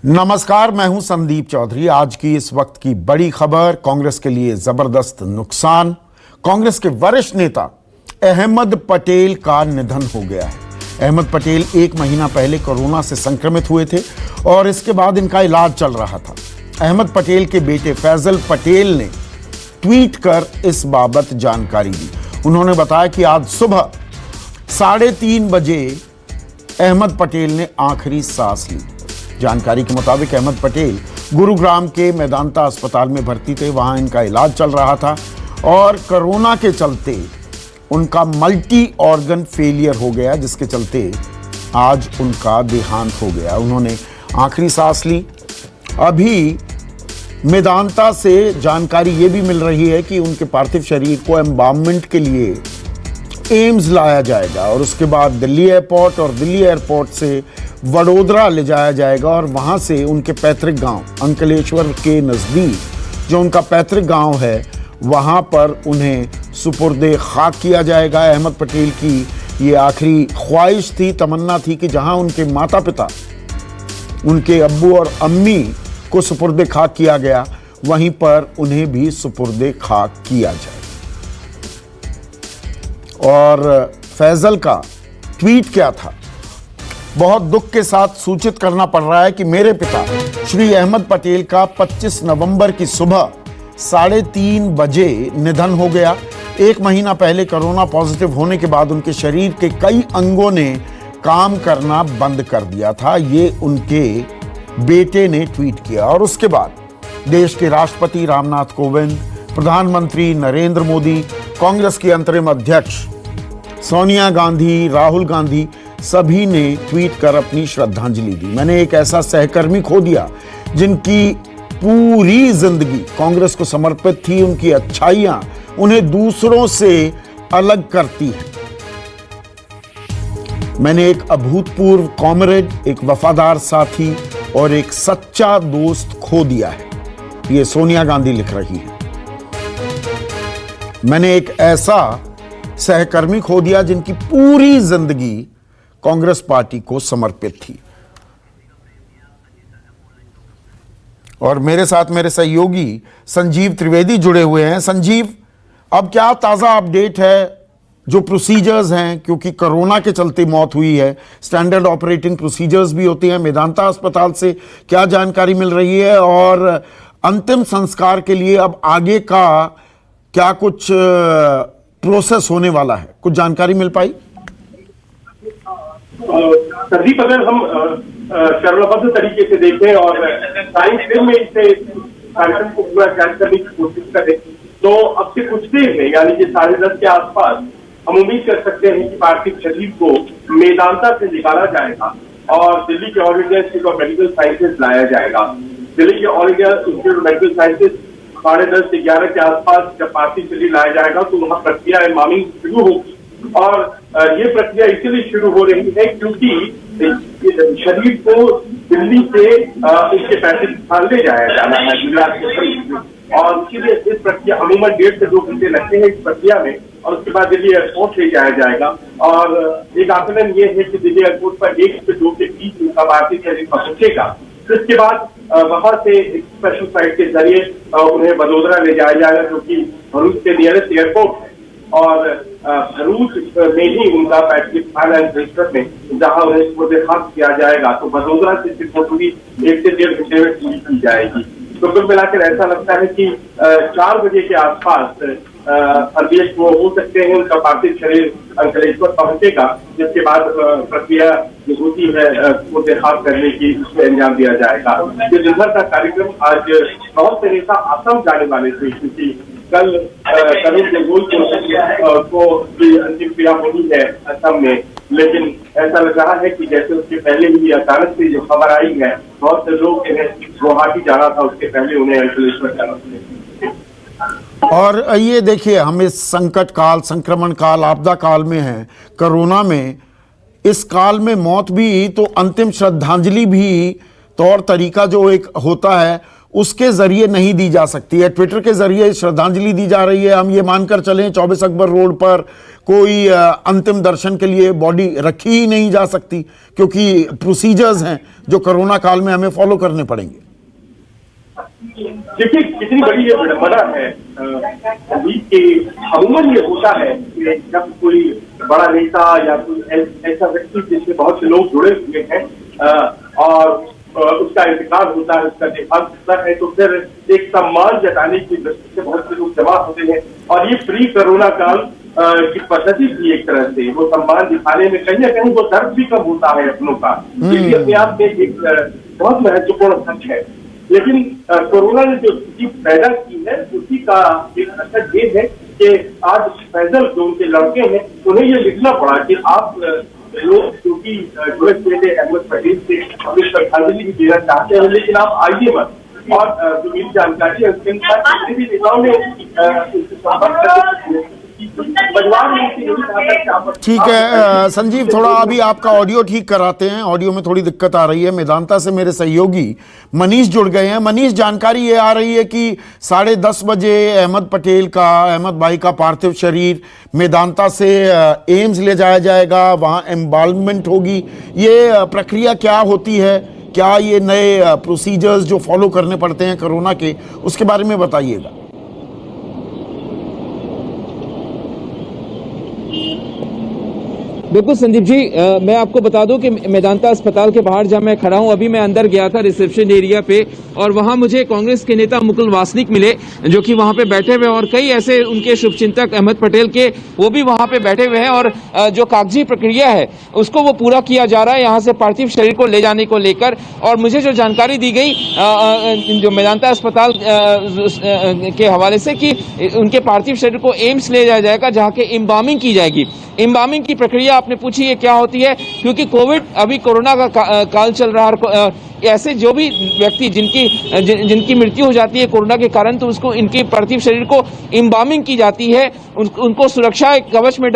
नमस्कार, मैं हूं संदीप चौधरी। आज की इस वक्त की बड़ी खबर, कांग्रेस के लिए जबरदस्त नुकसान। कांग्रेस के वरिष्ठ नेता अहमद पटेल का निधन हो गया है। अहमद पटेल 1 महीना पहले कोरोना से संक्रमित हुए थे और इसके बाद इनका इलाज चल रहा था। अहमद पटेल के बेटे फैजल पटेल ने ट्वीट कर इस बाबत जानकारी दी। उन्होंने बताया कि आज सुबह 3:30 बजे अहमद पटेल ने आखिरी सांस ली। जानकारी के मुताबिक अहमद पटेल गुरुग्राम के मेदांता अस्पताल में भर्ती थे। वहां इनका इलाज चल रहा था और कोरोना के चलते उनका मल्टी ऑर्गन फेलियर हो गया, जिसके चलते आज उनका देहांत हो गया। उन्होंने आखिरी सांस ली। अभी मेदांता से जानकारी ये भी मिल रही है कि उनके पार्थिव शरीर को एम्बाममेंट के लिए एम्स लाया जाएगा और उसके बाद दिल्ली एयरपोर्ट और दिल्ली एयरपोर्ट से वडोदरा ले जाया जाएगा और वहां से उनके पैतृक गांव अंकलेश्वर के नज़दीक जो उनका पैतृक गांव है वहां पर उन्हें सुपुर्दे खाक किया जाएगा। अहमद पटेल की ये आखिरी ख्वाहिश थी, तमन्ना थी कि जहां उनके माता पिता, उनके अब्बू और अम्मी को सुपुर्दे खाक किया गया, वहीं पर उन्हें भी सुपुर्दे खाक किया जाए। और फैजल का ट्वीट क्या था? बहुत दुख के साथ सूचित करना पड़ रहा है कि मेरे पिता श्री अहमद पटेल का 25 नवंबर की सुबह 3:30 बजे निधन हो गया। 1 महीना पहले कोरोना पॉजिटिव होने के बाद उनके शरीर के कई अंगों ने काम करना बंद कर दिया था। ये उनके बेटे ने ट्वीट किया और उसके बाद देश के राष्ट्रपति रामनाथ कोविंद, प्रधानमंत्री नरेंद्र मोदी, कांग्रेस की अंतरिम अध्यक्ष सोनिया गांधी, राहुल गांधी सभी ने ट्वीट कर अपनी श्रद्धांजलि दी। मैंने एक ऐसा सहकर्मी खो दिया जिनकी पूरी जिंदगी कांग्रेस को समर्पित थी। उनकी अच्छाइयां उन्हें दूसरों से अलग करती हैं। मैंने एक अभूतपूर्व कॉमरेड, एक वफादार साथी और एक सच्चा दोस्त खो दिया है। ये सोनिया गांधी लिख रही है। मैंने एक ऐसा सहकर्मी खो दिया जिनकी पूरी जिंदगी कांग्रेस पार्टी को समर्पित थी। और मेरे साथ मेरे सहयोगी संजीव त्रिवेदी जुड़े हुए हैं। संजीव, अब क्या ताजा अपडेट है? जो प्रोसीजर्स हैं, क्योंकि कोरोना के चलते मौत हुई है, स्टैंडर्ड ऑपरेटिंग प्रोसीजर्स भी होती हैं। मेदांता अस्पताल से क्या जानकारी मिल रही है और अंतिम संस्कार के लिए अब आगे का क्या कुछ प्रोसेस होने वाला है? कुछ जानकारी मिल पाई? संदीप, अगर हम चरणबद्ध तरीके से देखें और साइंस फिल्म में इसे कार्यक्रम को पूरा जांच करने की कोशिश करें तो अब से कुछ देर में, यानी कि 10:30 के आसपास, हम उम्मीद कर सकते हैं कि पार्थिव शरीर को मेदांता से निकाला जाएगा और दिल्ली के all India institute of medical sciences लाया जाएगा। दिल्ली के all India institute of medical sciences 10:30 से 11 के आसपास जब पार्थिव शरीर लाया जाएगा तो वहां प्रक्रिया एम्बामिंग शुरू होगी। और ये प्रक्रिया इसलिए शुरू हो रही है क्योंकि शरीर को दिल्ली से इसके पैतृक स्थान ले जाया जाना है, गुजरात के, और इसीलिए इस प्रक्रिया अमूमन 1.5 से 2 घंटे लगते हैं इस प्रक्रिया में। और उसके बाद दिल्ली एयरपोर्ट ले जाया जाएगा और एक आकलन ये है कि दिल्ली एयरपोर्ट पर 1 से 2 के बीच उनका पार्थिव शरीर पहुंचेगा। इसके बाद वहां से एक स्पेशल फ्लाइट के जरिए उन्हें वडोदरा ले जाया जाएगा, जो कि भरूच के नियरेस्ट एयरपोर्ट है। और भरूच में ही उनका पैतृक स्थान है, अंकलेश्वर में, जहां उन्हें सुपुर्दे खाक किया जाएगा। तो वडोदरा से त्रिपुरी 1 से 1.5 घंटे में पूरी की जाएगी। तो कुल मिलाकर ऐसा लगता है कि 4 बजे के आसपास अध्यक्ष वो हो सकते हैं, उनका पार्थिव शरीर अंकलेश्वर पहुंचेगा, जिसके बाद प्रक्रिया जो होती है सुपुर्दे खाक करने की, उसमें अंजाम दिया जाएगा। ये दिन भर का कार्यक्रम आज बहुत से नेता असम जाने वाले थे, क्योंकि कल तरुण गोगोई को अंतिम क्रिया होनी है असम में, लेकिन ऐसा लग रहा है कि जैसे उसके पहले ही अचानक से जो खबर आई है, बहुत से लोग गुवाहाटी जाना था, उसके पहले उन्हें अंकलेश्वर जाना था। और ये देखिए, हम इस संकट काल, संक्रमण काल, आपदा काल में हैं, कोरोना में। इस काल में मौत भी तो अंतिम श्रद्धांजलि भी तौर तरीका जो एक होता है उसके जरिए नहीं दी जा सकती है। ट्विटर के जरिए श्रद्धांजलि दी जा रही है। हम ये मानकर चलें 24 अकबर रोड पर कोई अंतिम दर्शन के लिए बॉडी रखी ही नहीं जा सकती, क्योंकि प्रोसीजर्स हैं जो कोरोना काल में हमें फॉलो करने पड़ेंगे। देखिए कितनी बड़ी ये विडंबना है कि अमूमन ये होता है कि जब कोई बड़ा नेता या कोई ऐसा व्यक्ति जिससे बहुत से लोग जुड़े हुए हैं और उसका इंतकाल होता है, उसका देहांत होता है, तो फिर एक सम्मान जताने की दृष्टि से बहुत से लोग जमा होते हैं। और ये प्री कोरोना काल की पद्धति थी एक तरह से, वो सम्मान दिखाने में कहीं ना कहीं वो दर्द भी कम होता है अपनों का, ये अपने आप में एक बहुत महत्वपूर्ण सच है। लेकिन कोरोना ने जो स्थिति पैदा की है उसी का एक असर ये है कि आज फैजल जो उनके लड़के हैं उन्हें ये लिखना पड़ा कि आप लोग क्योंकि जुड़े हुए थे अहमद पटेल से अपनी श्रद्धांजलि भी देना चाहते हैं, लेकिन आप आइए मत। और जो मेरी जानकारी है उसके अनुसार किसी भी नेताओं ने उनसे संपर्क करके ठीक है संजीव, थोड़ा अभी आपका ऑडियो ठीक कराते हैं, ऑडियो में थोड़ी दिक्कत आ रही है। मेदांता से मेरे सहयोगी मनीष जुड़ गए हैं। मनीष, जानकारी ये आ रही है कि 10:30 बजे अहमद पटेल का, अहमद भाई का पार्थिव शरीर मेदांता से एम्स ले जाया जाएगा, वहां एम्बाल्ममेंट होगी। ये प्रक्रिया क्या होती है? क्या ये नए प्रोसीजर्स जो फॉलो करने पड़ते हैं कोरोना के, उसके बारे में बताइएगा। बिल्कुल संदीप जी, मैं आपको बता दूं कि मेदांता अस्पताल के बाहर जहां मैं खड़ा हूं, अभी मैं अंदर गया था रिसेप्शन एरिया पे, और वहां मुझे कांग्रेस के नेता मुकुल वासनिक मिले जो कि वहां पे बैठे हुए, और कई ऐसे उनके शुभचिंतक अहमद पटेल के वो भी वहां पे बैठे हुए हैं। और जो कागजी प्रक्रिया है उसको वो पूरा किया जा रहा है यहाँ से पार्थिव शरीर को ले जाने को लेकर। और मुझे जो जानकारी दी गई जो मेदांता अस्पताल के हवाले से कि उनके पार्थिव शरीर को एम्स ले जाया जाएगा जहाँ के इम्बामिंग की जाएगी। इम्बामिंग की प्रक्रिया आपने पूछी है क्या होती है, क्योंकि कोविड अभी कोरोना का काल चल रहा है, ऐसे जो भी व्यक्ति जिनकी मृत्यु हो जाती है कोरोना के कारण, तो उसको इनके पार्थिव शरीर को इम्बामिंग की जाती है, उनको सुरक्षा कवच में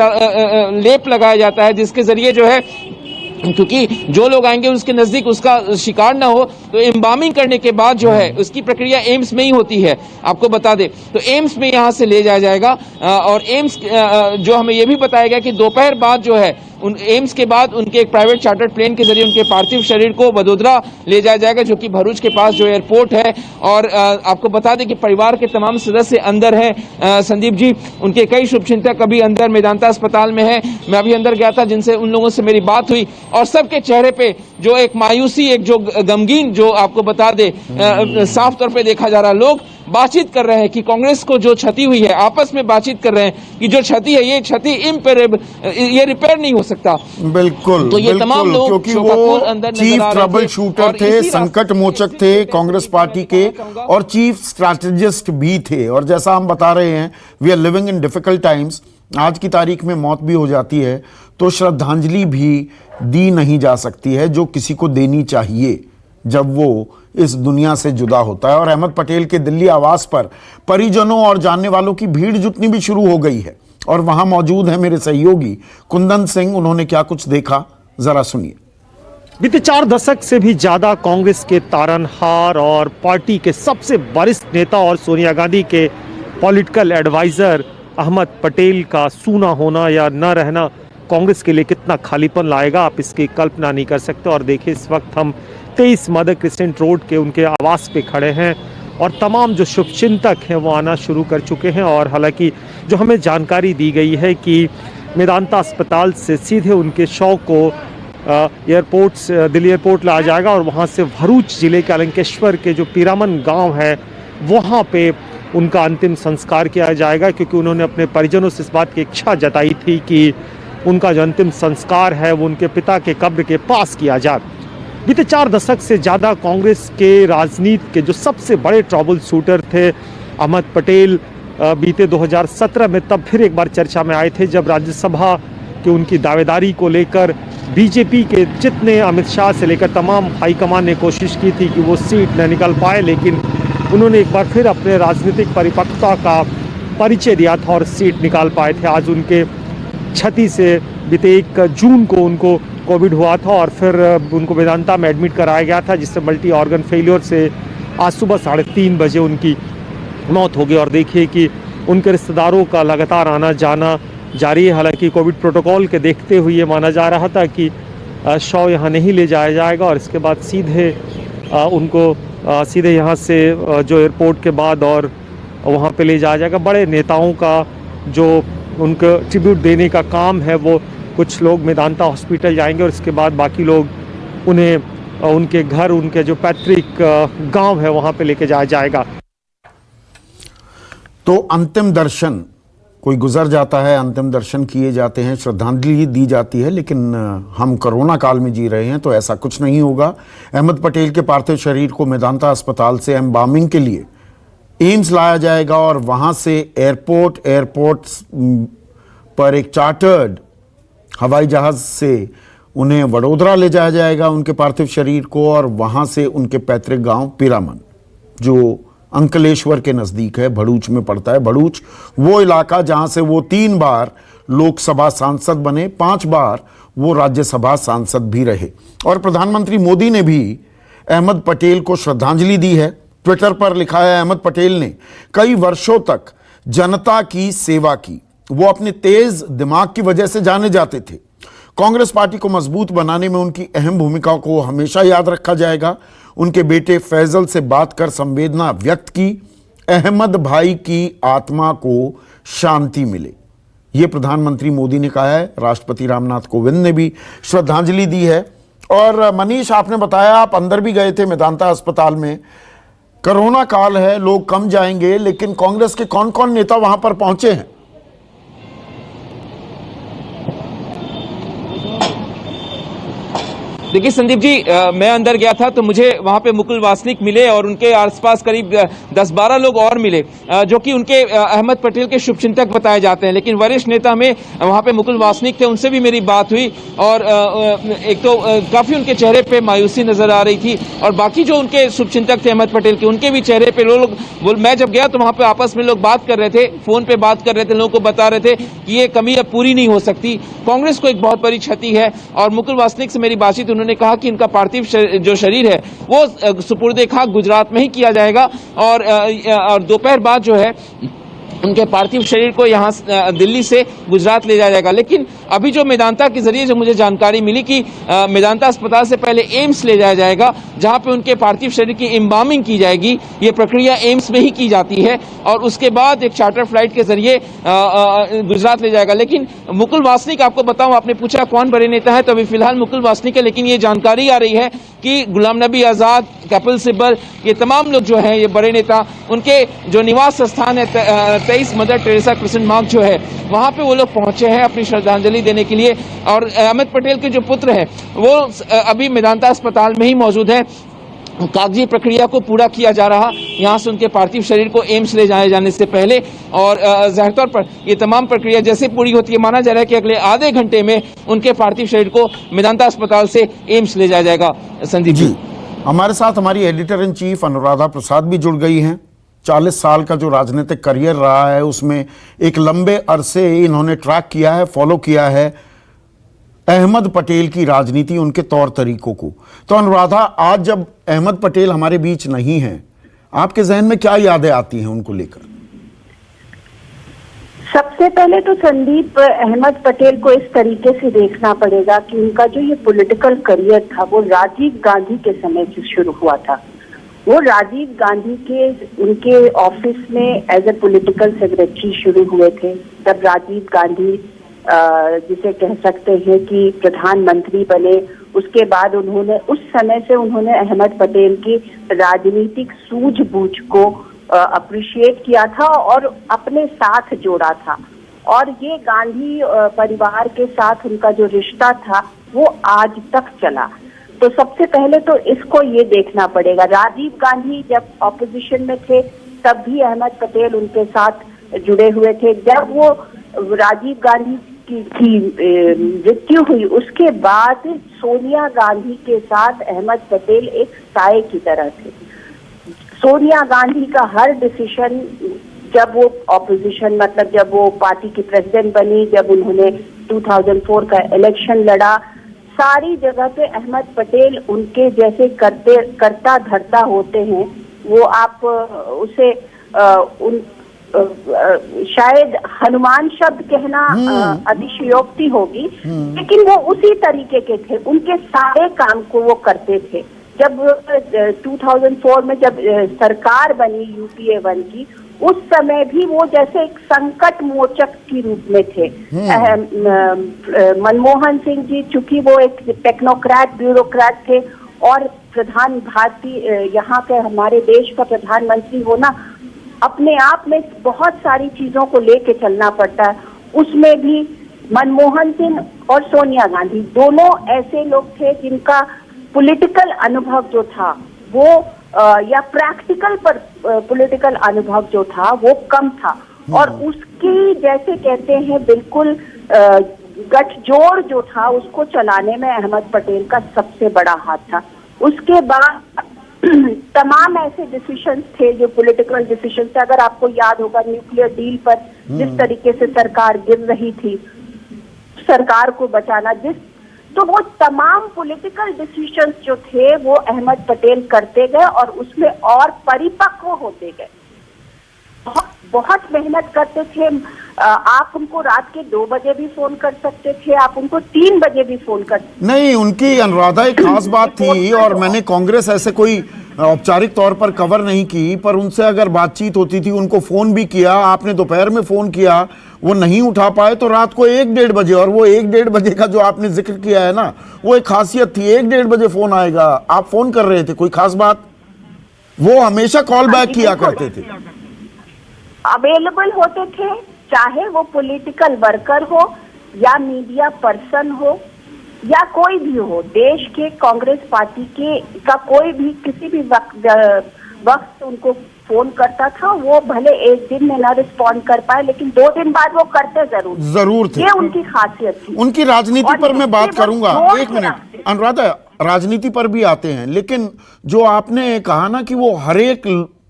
लेप लगाया जाता है, जिसके जरिए जो है, क्योंकि जो लोग आएंगे उसके नजदीक उसका शिकार ना हो, तो एम्बामिंग करने के बाद जो है उसकी प्रक्रिया एम्स में ही होती है। आपको बता दें तो एम्स में यहां से ले जाया जाएगा। और एम्स जो हमें यह भी बताया गया कि दोपहर बाद जो है उन एम्स के बाद उनके एक प्राइवेट चार्टर्ड प्लेन के जरिए उनके पार्थिव शरीर को वडोदरा ले जाया जाएगा, जो कि भरूच के पास जो एयरपोर्ट है। और आपको बता दें कि परिवार के तमाम सदस्य अंदर हैं। संदीप जी, उनके कई शुभचिंतक अभी अंदर मेदांता अस्पताल में हैं। मैं अभी अंदर गया था, जिनसे उन लोगों से मेरी बात हुई, और सबके चेहरे पे जो एक मायूसी, एक जो गमगीन, जो आपको बता दे साफ तौर पे देखा जा रहा है। लोग बातचीत कर रहे हैं कि कांग्रेस को जो क्षति हुई है, आपस में बातचीत कर रहे हैं कि जो क्षति है ये क्षति ये रिपेयर नहीं हो सकता। बिल्कुल, तो ये तमाम लोग क्योंकि वो चीफ ट्रबल शूटर थे, संकट मोचक थे कांग्रेस पार्टी के, और चीफ स्ट्रैटेजिस्ट भी थे। और जैसा हम बता रहे हैं, we are living in difficult times. आज की तारीख में मौत भी हो जाती है तो श्रद्धांजलि भी दी नहीं जा सकती है जो किसी को देनी चाहिए जब वो इस दुनिया से जुदा होता है। और अहमद पटेल के दिल्ली आवास पर परिजनों और जानने वालों की भीड़ जुटनी भी शुरू हो गई है, और वहां मौजूद है मेरे सहयोगी कुंदन सिंह। उन्होंने क्या कुछ देखा, जरा सुनिए। बीते 4 दशक से भी ज्यादा कांग्रेस के तारनहार और पार्टी के सबसे वरिष्ठ नेता और सोनिया गांधी के पॉलिटिकल एडवाइजर अहमद पटेल का सूना होना या न रहना कांग्रेस के लिए कितना खालीपन लाएगा, आप इसकी कल्पना नहीं कर सकते। और देखिए, इस वक्त हम 23 मदर क्रिस्टेंट रोड के उनके आवास पे खड़े हैं, और तमाम जो शुभचिंतक हैं वो आना शुरू कर चुके हैं। और हालांकि जो हमें जानकारी दी गई है कि मेदांता अस्पताल से सीधे उनके शव को दिल्ली एयरपोर्ट लाया जाएगा, और वहाँ से भरूच जिले के अलंकेश्वर के जो पीरामन गांव है वहाँ पे उनका अंतिम संस्कार किया जाएगा, क्योंकि उन्होंने अपने परिजनों से इस बात की इच्छा जताई थी कि उनका जो अंतिम संस्कार है वो उनके पिता के कब्र के पास किया जाए। बीते 4 दशक से ज़्यादा कांग्रेस के राजनीति के जो सबसे बड़े ट्रबल शूटर थे अहमद पटेल, बीते 2017 में तब फिर एक बार चर्चा में आए थे, जब राज्यसभा की उनकी दावेदारी को लेकर बीजेपी के जितने अमित शाह से लेकर तमाम हाईकमान ने कोशिश की थी कि वो सीट न निकल पाए, लेकिन उन्होंने एक बार फिर अपने राजनीतिक परिपक्वता का परिचय दिया था और सीट निकाल पाए थे। आज उनके क्षति से बीते 1 जून को उनको कोविड हुआ था, और फिर उनको वेदांता में एडमिट कराया गया था, जिससे मल्टी ऑर्गन फेलियर से आज सुबह 3:30 बजे उनकी मौत हो गई। और देखिए कि उनके रिश्तेदारों का लगातार आना जाना जारी है। हालांकि कोविड प्रोटोकॉल के देखते हुए ये माना जा रहा था कि शव यहाँ नहीं ले जाया जाएगा और इसके बाद सीधे उनको सीधे यहाँ से जो एयरपोर्ट के बाद और वहाँ पे ले जाया जाएगा। बड़े नेताओं का जो उनको ट्रिब्यूट देने का काम है, वो कुछ लोग मेदांता हॉस्पिटल जाएंगे और इसके बाद बाकी लोग उन्हें उनके घर, उनके जो पैतृक गांव है वहाँ पे लेके जाया जाएगा। तो अंतिम दर्शन, कोई गुजर जाता है, अंतिम दर्शन किए जाते हैं, श्रद्धांजलि दी जाती है, लेकिन हम कोरोना काल में जी रहे हैं तो ऐसा कुछ नहीं होगा। अहमद पटेल के पार्थिव शरीर को मेदांता अस्पताल से एम्बामिंग के लिए एम्स लाया जाएगा और वहां से एयरपोर्ट पर एक चार्टर्ड हवाई जहाज से उन्हें वडोदरा ले जाया जाएगा, उनके पार्थिव शरीर को, और वहां से उनके पैतृक गांव पीरामन, जो अंकलेश्वर के नजदीक है, भड़ूच में पड़ता है। भड़ूच वो इलाका जहां से वो 3 बार लोकसभा सांसद बने, 5 बार वो राज्यसभा सांसद भी रहे। और प्रधानमंत्री मोदी ने भी अहमद पटेल को श्रद्धांजलि दी है। ट्विटर पर लिखा है, अहमद पटेल ने कई वर्षों तक जनता की सेवा की। वो अपने तेज दिमाग की वजह से जाने जाते थे। कांग्रेस पार्टी को मजबूत बनाने में उनकी अहम भूमिका को हमेशा याद रखा जाएगा। उनके बेटे फैजल से बात कर संवेदना व्यक्त की। अहमद भाई की आत्मा को शांति मिले, ये प्रधानमंत्री मोदी ने कहा है। राष्ट्रपति रामनाथ कोविंद ने भी श्रद्धांजलि दी है। और मनीष, आपने बताया आप अंदर भी गए थे मेदांता अस्पताल में। कोरोना काल है, लोग कम जाएंगे, लेकिन कांग्रेस के कौन कौन नेता वहां पर पहुंचे हैं? देखिए संदीप जी, मैं अंदर गया था तो मुझे वहां पे मुकुल वासनिक मिले और उनके आसपास करीब 10-12 लोग और मिले, जो कि उनके अहमद पटेल के शुभचिंतक बताए जाते हैं। लेकिन वरिष्ठ नेता में वहां पे मुकुल वासनिक थे, उनसे भी मेरी बात हुई और एक तो काफी उनके चेहरे पे मायूसी नजर आ रही थी। और बाकी जो उनके शुभचिंतक थे अहमद पटेल के, उनके भी चेहरे पे लोग, मैं जब गया तो वहां पे आपस में लोग बात कर रहे थे, फोन पे बात कर रहे थे, लोगों को बता रहे थे कि ये कमी अब पूरी नहीं हो सकती, कांग्रेस को एक बहुत बड़ी क्षति है। और मुकुल वासनिक से मेरी बातचीत, उन्होंने कहा कि इनका पार्थिव जो शरीर है वो सुपुर्दे खाक गुजरात में ही किया जाएगा और दोपहर बाद जो है उनके पार्थिव शरीर को यहाँ दिल्ली से गुजरात ले जाया जाएगा। लेकिन अभी जो मेदांता के जरिए जो मुझे जानकारी मिली कि मेदांता अस्पताल से पहले एम्स ले जाया जाएगा, जहां पे उनके पार्थिव शरीर की एम्बामिंग की जाएगी। ये प्रक्रिया एम्स में ही की जाती है और उसके बाद एक चार्टर फ्लाइट के जरिए गुजरात ले जाएगा। लेकिन मुकुल वासनिक, आपको बताऊं, आपने पूछा कौन बड़े नेता है, तो अभी फिलहाल मुकुल वासनिक है। लेकिन ये जानकारी आ रही है कि गुलाम नबी आजाद, कपिल सिब्बल, ये तमाम लोग जो हैं, ये बड़े नेता, उनके जो निवास स्थान है 23 मदर टेरेसा क्रिसेंट मार्ग जो है, वहां पे वो लोग पहुंचे हैं अपनी श्रद्धांजलि देने के लिए। और अहमद पटेल के जो पुत्र हैं वो अभी मेदांता अस्पताल में ही मौजूद है। कागजी प्रक्रिया को पूरा किया जा रहा, यहां से उनके पार्थिव शरीर को एम्स ले जाए जाने से पहले। और जाहिर तौर पर ये तमाम प्रक्रिया जैसे पूरी होती है, माना जा रहा है कि अगले आधे घंटे में उनके पार्थिव शरीर को मेदांता अस्पताल से एम्स ले जाया जाएगा। संदीप जी, हमारे साथ हमारी editor in chief Anuradha Prasad भी जुड़ गई हैं। 40 साल का जो राजनीतिक करियर रहा है उसमें एक लंबे अरसे इन्होंने ट्रैक किया है, फॉलो किया है अहमद पटेल की राजनीति, उनके तौर तरीकों को। तो अनुराधा, आज जब अहमद पटेल हमारे बीच नहीं हैं, आपके जहन में क्या यादें आती हैं उनको लेकर? सबसे पहले तो संदीप, अहमद पटेल को इस तरीके से देखना पड़ेगा कि उनका जो ये पॉलिटिकल करियर था वो राजीव गांधी के समय से शुरू हुआ था। वो राजीव गांधी के उनके ऑफिस में एज ए पॉलिटिकल सेक्रेटरी शुरू हुए थे। तब राजीव गांधी जिसे कह सकते हैं कि प्रधानमंत्री बने, उसके बाद उन्होंने उस समय से उन्होंने अहमद पटेल की राजनीतिक सूझबूझ को अप्रिशिएट किया था और अपने साथ जोड़ा था। और ये गांधी परिवार के साथ उनका जो रिश्ता था वो आज तक चला। तो सबसे पहले तो इसको ये देखना पड़ेगा, राजीव गांधी जब ऑपोजिशन में थे तब भी अहमद पटेल उनके साथ जुड़े हुए थे। जब वो राजीव गांधी की मृत्यु हुई उसके बाद सोनिया गांधी के साथ अहमद पटेल एक साए की तरह थे। सोनिया गांधी का हर डिसीजन, जब वो ऑपोजिशन मतलब जब वो पार्टी की प्रेसिडेंट बनी, जब उन्होंने 2004 का इलेक्शन लड़ा, सारी जगह पे अहमद पटेल उनके जैसे करता धरता होते हैं वो आप उसे शायद हनुमान शब्द कहना अतिशयोक्ति होगी, लेकिन वो उसी तरीके के थे, उनके सारे काम को वो करते थे। जब 2004 में जब सरकार बनी यूपीए 1 की, उस समय भी वो जैसे एक संकट मोचक के रूप में थे। मनमोहन सिंह जी चूंकि वो एक टेक्नोक्रेट ब्यूरोक्रेट थे और प्रधान भारतीय यहाँ के हमारे देश का प्रधानमंत्री होना अपने आप में बहुत सारी चीजों को लेके चलना पड़ता है। उसमें भी मनमोहन सिंह और सोनिया गांधी दोनों ऐसे लोग थे जिनका पॉलिटिकल अनुभव जो था वो या प्रैक्टिकल पर पॉलिटिकल अनुभव जो था वो कम था, और उसकी जैसे कहते हैं बिल्कुल गठजोड़ जो था उसको चलाने में अहमद पटेल का सबसे बड़ा हाथ था। उसके बाद तमाम ऐसे डिसीजंस थे जो पॉलिटिकल डिसीजंस थे। अगर आपको याद होगा न्यूक्लियर डील पर जिस तरीके से सरकार गिर रही थी, सरकार को बचाना तो वो तमाम पॉलिटिकल डिसीजंस जो थे वो अहमद पटेल करते गए और उसमें और परिपक्व होते गए। बहुत मेहनत करते थे। आप उनको रात के 2 बजे भी फोन कर सकते थे, आप उनको 3 बजे भी फोन कर नहीं। उनकी अनुराधा एक खास बात थी, और मैंने कांग्रेस ऐसे कोई औपचारिक तौर पर कवर नहीं की, पर उनसे अगर बातचीत होती थी, उनको फोन भी किया, आपने दोपहर में फोन किया, वो नहीं उठा पाए तो रात को 1-1:30 बजे, और वो 1-1:30 बजे का जो आपने जिक्र किया है ना, वो एक खासियत थी। 1-1:30 बजे फोन आएगा, आप फोन कर रहे थे, कोई खास बात? वो हमेशा कॉल बैक किया करते थे, अवेलेबल होते थे, चाहे वो पॉलिटिकल वर्कर हो या मीडिया पर्सन हो या कोई भी हो। देश के कांग्रेस पार्टी के का कोई भी किसी भी वक्त उनको फोन करता था, वो भले एक दिन में ना रिस्पॉन्ड कर पाए लेकिन 2 दिन बाद वो करते जरूर थे। ये उनकी खासियत थी। उनकी राजनीति पर मैं बात करूंगा, 1 मिनट अनुराधा, राजनीति पर भी आते हैं, लेकिन जो आपने कहा ना कि वो हर एक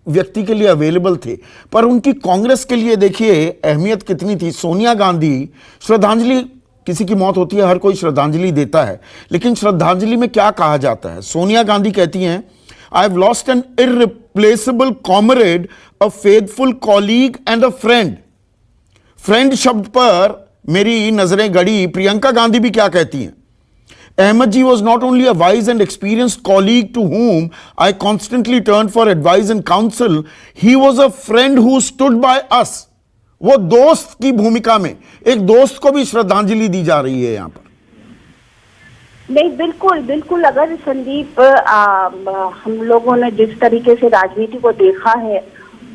व्यक्ति के लिए अवेलेबल थे, पर उनकी कांग्रेस के लिए देखिए अहमियत कितनी थी। सोनिया गांधी, श्रद्धांजलि, किसी की मौत होती है हर कोई श्रद्धांजलि देता है, लेकिन श्रद्धांजलि में क्या कहा जाता है? सोनिया गांधी कहती हैं, I have lost N irreplaceable comrade, a faithful colleague and a friend. Friend शब्द पर मेरी नजरें गड़ी। प्रियंका गांधी भी क्या कहती हैं? Ahmed ji was not only a wise and experienced colleague to whom I constantly turned for advice and counsel, he was a friend who stood by us. वो दोस्त की भूमिका में एक दोस्त को भी श्रद्धांजलि दी जा रही है यहाँ पर। नहीं, बिल्कुल बिल्कुल। अगर संदीप हम लोगों ने जिस तरीके से राजनीति को देखा है,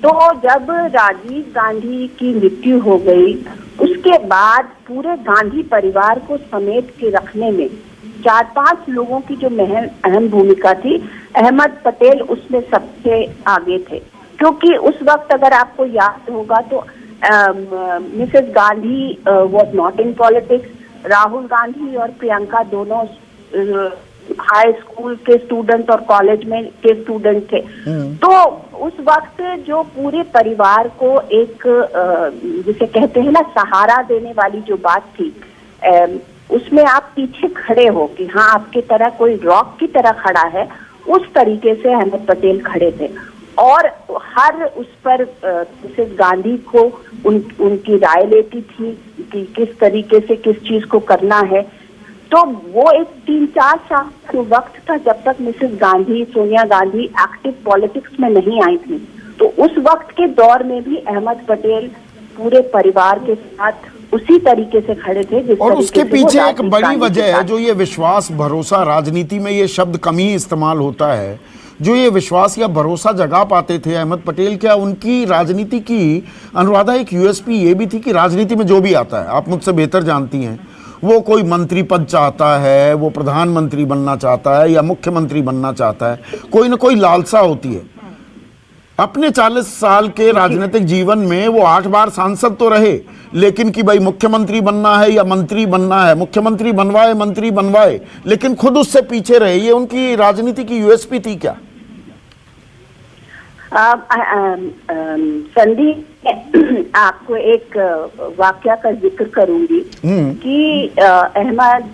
तो जब राजीव गांधी की मृत्यु हो गई, उसके बाद पूरे गांधी परिवार को समेट के रखने में 4-5 लोगों की जो अहम भूमिका थी, अहमद पटेल उसमें सबसे आगे थे। क्योंकि उस वक्त अगर आपको याद होगा तो Mrs Gandhi was not in politics. Rahul Gandhi और प्रियंका दोनों हाई स्कूल के स्टूडेंट और कॉलेज में के स्टूडेंट थे। तो उस वक्त जो पूरे परिवार को एक जिसे कहते हैं ना सहारा देने वाली जो बात थी, उसमें आप पीछे खड़े हो कि हाँ आपके तरह कोई रॉक की तरह खड़ा है, उस तरीके से अहमद पटेल खड़े थे। और हर उस पर मिसेस गांधी को उनकी राय लेती थी कि किस तरीके से किस चीज को करना है। तो वो एक 3-4 साल का वक्त था जब तक Mrs Gandhi, Sonia Gandhi active politics में नहीं आई थी। तो उस वक्त के दौर में भी अहमद पटेल पूरे परिवार के साथ उसी तरीके से खड़े थे। और उसके पीछे एक बड़ी वजह है जो ये विश्वास भरोसा, राजनीति में ये शब्द कम ही इस्तेमाल होता है, जो ये विश्वास या भरोसा जगा पाते थे अहमद पटेल। क्या उनकी राजनीति की अनुराधा एक यूएसपी ये भी थी कि राजनीति में जो भी आता है, आप मुझसे बेहतर जानती हैं, वो कोई मंत्री पद चाहता है, वो प्रधानमंत्री बनना चाहता है या मुख्यमंत्री बनना चाहता है, कोई ना कोई लालसा होती है। अपने 40 साल के राजनीतिक जीवन में वो 8 बार सांसद तो रहे, लेकिन कि भाई मुख्यमंत्री बनना है या मंत्री बनना है, मुख्यमंत्री बनवाए मंत्री बनवाए, लेकिन खुद उससे पीछे रहे। ये उनकी राजनीति की यूएसपी थी क्या? संदीप, आपको एक वाकया का जिक्र करूंगी कि अहमद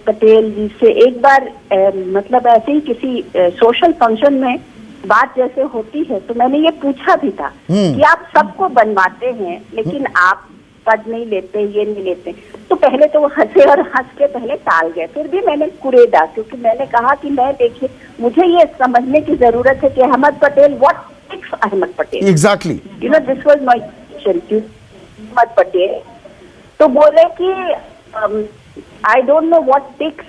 पटेल जी से एक बार मतलब ऐसे ही किसी सोशल फंक्शन में बात जैसे होती है तो मैंने ये पूछा भी था कि आप सबको बनवाते हैं लेकिन आप पद नहीं लेते, ये नहीं लेते। तो पहले तो वो हंसे और हंस के पहले टाल गए, फिर भी मैंने कुरेदा, क्योंकि मैंने कहा कि मैं देखिए मुझे ये समझने की जरूरत है कि Ahmed Patel, what ticks Ahmed Patel, exactly, you know this was my question. Ahmed Patel तो बोले कि I don't know what ticks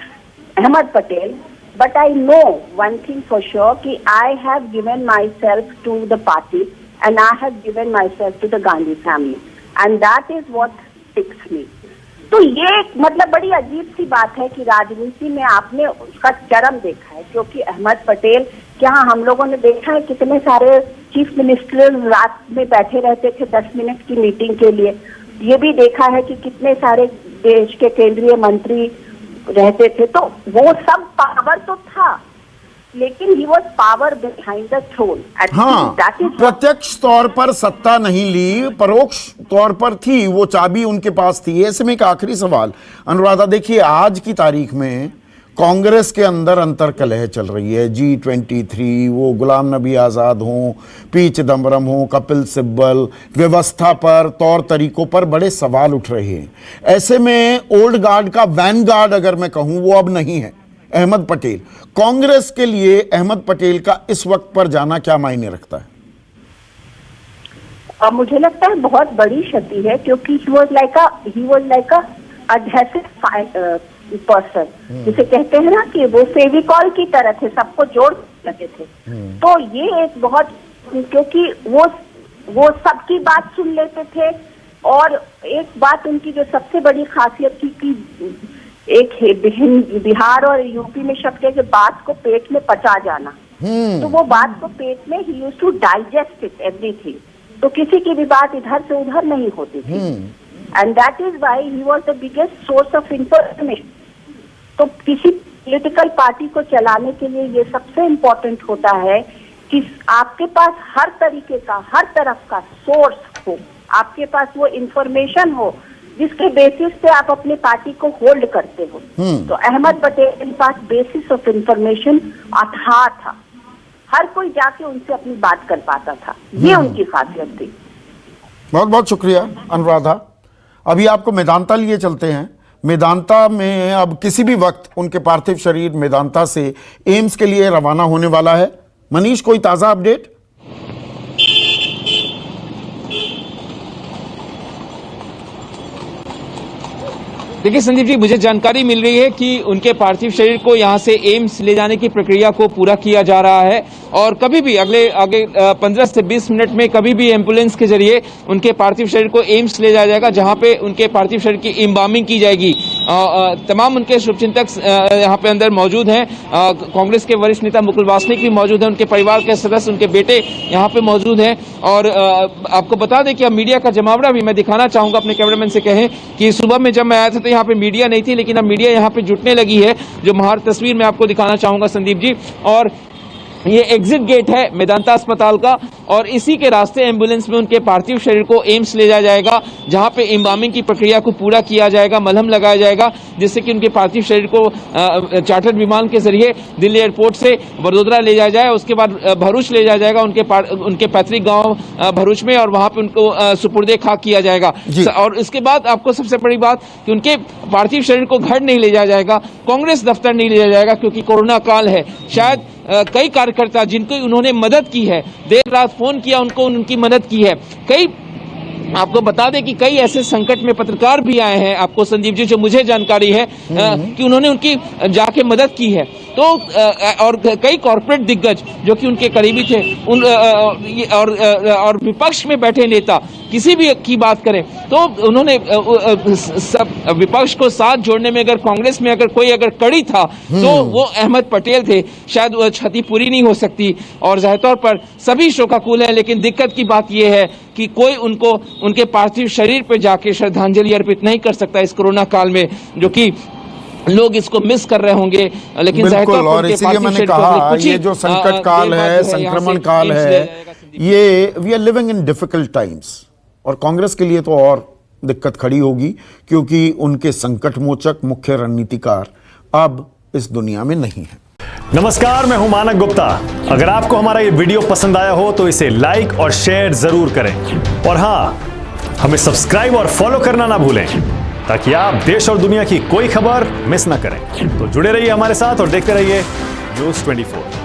Ahmed Patel, but I know one thing for sure कि I have given myself to the party and I have given myself to the Gandhi family and that is what ticks me। तो ये मतलब बड़ी अजीब सी बात है कि राजनीति में आपने उसका चरम देखा है, क्योंकि अहमद पटेल क्या हम लोगों ने देखा है कितने सारे चीफ मिनिस्टर रात में बैठे रहते थे 10 मिनट की मीटिंग के लिए। ये भी देखा है कि कितने सारे देश के केंद्रीय मंत्री रहते थे। तो वो सब पावर तो था, लेकिन he was power behind the throne. हाँ, प्रत्यक्ष तौर पर सत्ता नहीं ली, परोक्ष तौर पर थी, वो चाबी उनके पास थी। ऐसे में एक आखिरी सवाल अनुराधा, देखिए आज की तारीख में कांग्रेस के अंदर अंतर्कलह चल रही है। G23, वो गुलाम नबी आज़ाद हों, पी चिदम्बरम हों, कपिल सिब्बल, व्यवस्था पर, तौर तरीकों पर बड़े सवाल उठ रहे हैं। ऐसे में ओल्ड गार्ड का वैनगार्ड अगर मैं कहूं, वो अब नहीं है अहमद पटेल। कांग्रेस के लिए अहमद पटेल का इस वक्त पर जाना क्या मायने रखता है? मुझे लगता है बहुत बड़ी क्षति है, क्योंकि he was like a adhesive person, जिसे कहते हैं ना कि वो फेविकॉल की तरह थे, सबको जोड़ लगे थे। तो ये एक बहुत, क्योंकि वो सबकी बात सुन लेते थे। और एक बात उनकी जो सबसे बड़ी खासियत थी कि एक बिहार और यूपी में शब्द है कि बात को पेट में पचा जाना। तो वो बात को पेट में ही used to digest it everything, तो किसी की भी बात इधर से उधर नहीं होती थी। And that is why he was the biggest source of information. तो किसी पॉलिटिकल पार्टी को चलाने के लिए ये सबसे इम्पोर्टेंट होता है कि आपके पास हर तरीके का, हर तरफ का सोर्स हो, आपके पास वो इंफॉर्मेशन हो जिसके बेसिस पे आप अपनी पार्टी को होल्ड करते हो। तो अहमद पटेल के पास बेसिस ऑफ इंफॉर्मेशन अथाह था, हर कोई जाके उनसे अपनी बात कर पाता था, ये उनकी खासियत थी। बहुत बहुत शुक्रिया अनुराधा। अभी आपको मेदांता लिए चलते हैं। मेदांता में अब किसी भी वक्त उनके पार्थिव शरीर मेदांता से एम्स के लिए रवाना होने वाला है। मनीष, कोई ताजा अपडेट? देखिए संदीप जी, मुझे जानकारी मिल रही है कि उनके पार्थिव शरीर को यहां से एम्स ले जाने की प्रक्रिया को पूरा किया जा रहा है और कभी भी आगे 15 से 20 मिनट में कभी भी एम्बुलेंस के जरिए उनके पार्थिव शरीर को एम्स ले जाया जाएगा, जहां पे उनके पार्थिव शरीर की एम्बामिंग की जाएगी। तमाम उनके शुभचिंतक यहाँ पे अंदर मौजूद हैं। कांग्रेस के वरिष्ठ नेता मुकुल वासनिक भी मौजूद हैं, उनके परिवार के सदस्य, उनके बेटे यहाँ पे मौजूद हैं। और आपको बता दें कि अब मीडिया का जमावड़ा भी मैं दिखाना चाहूंगा, अपने कैमरामैन से कहें कि सुबह में जब मैं आया था तो यहाँ पे मीडिया नहीं थी, लेकिन अब मीडिया यहाँ पे जुटने लगी है। जो महार तस्वीर मैं आपको दिखाना चाहूंगा संदीप जी, और ये एग्जिट गेट है मेदांता अस्पताल का और इसी के रास्ते एम्बुलेंस में उनके पार्थिव शरीर को एम्स ले जाया जाएगा, जहां पे एम्बामिंग की प्रक्रिया को पूरा किया जाएगा, मलहम लगाया जाएगा, जिससे कि उनके पार्थिव शरीर को चार्टर्ड विमान के जरिए दिल्ली एयरपोर्ट से वडोदरा ले जाया जाए। उसके बाद भरूच ले जाया जाएगा, उनके पैतृक गांव भरूच में, और वहां पे उनको सुपुर्दे खाक किया जाएगा। और इसके बाद आपको सबसे बड़ी बात कि उनके पार्थिव शरीर को घर नहीं ले जाया जाएगा, कांग्रेस दफ्तर नहीं ले जाया जाएगा, क्योंकि कोरोना काल है। शायद कई कार्यकर्ता जिनको उन्होंने मदद की है, देर रात फोन किया उनको, उनकी मदद की है। कई आपको बता दें कि कई ऐसे संकट में पत्रकार भी आए हैं आपको संदीप जी, जो मुझे जानकारी है कि उन्होंने उनकी जाके मदद की है। तो और कई कॉर्पोरेट दिग्गज जो कि उनके करीबी थे और विपक्ष में बैठे नेता किसी भी की बात करें तो उन्होंने सब विपक्ष को साथ जोड़ने में अगर कांग्रेस में अगर कोई कड़ी था तो वो अहमद पटेल थे। शायद वो क्षति पूरी नहीं हो सकती और जाहिर तौर पर सभी शोकाकुल हैं, लेकिन दिक्कत की बात यह है कि कोई उनको उनके पार्थिव शरीर पर जाके श्रद्धांजलि अर्पित नहीं कर सकता इस कोरोना काल में, जो कि लोग इसको मिस कर रहे होंगे। लेकिन बिल्कुल, और इसीलिए मैंने कहा ये जो संकट काल है, संक्रमण काल है, ये we are living in difficult times और कांग्रेस के लिए तो और दिक्कत खड़ी होगी, क्योंकि उनके संकट मोचक मुख्य रणनीतिकार अब इस दुनिया में नहीं है। नमस्कार, मैं हूं मानक गुप्ता। अगर आपको हमारा ये वीडियो पसंद आया हो तो इसे लाइक और शेयर जरूर करें और हां, हमें सब्सक्राइब और फॉलो करना ना भूलें ताकि आप देश और दुनिया की कोई खबर मिस ना करें। तो जुड़े रहिए हमारे साथ और देखते रहिए News 24।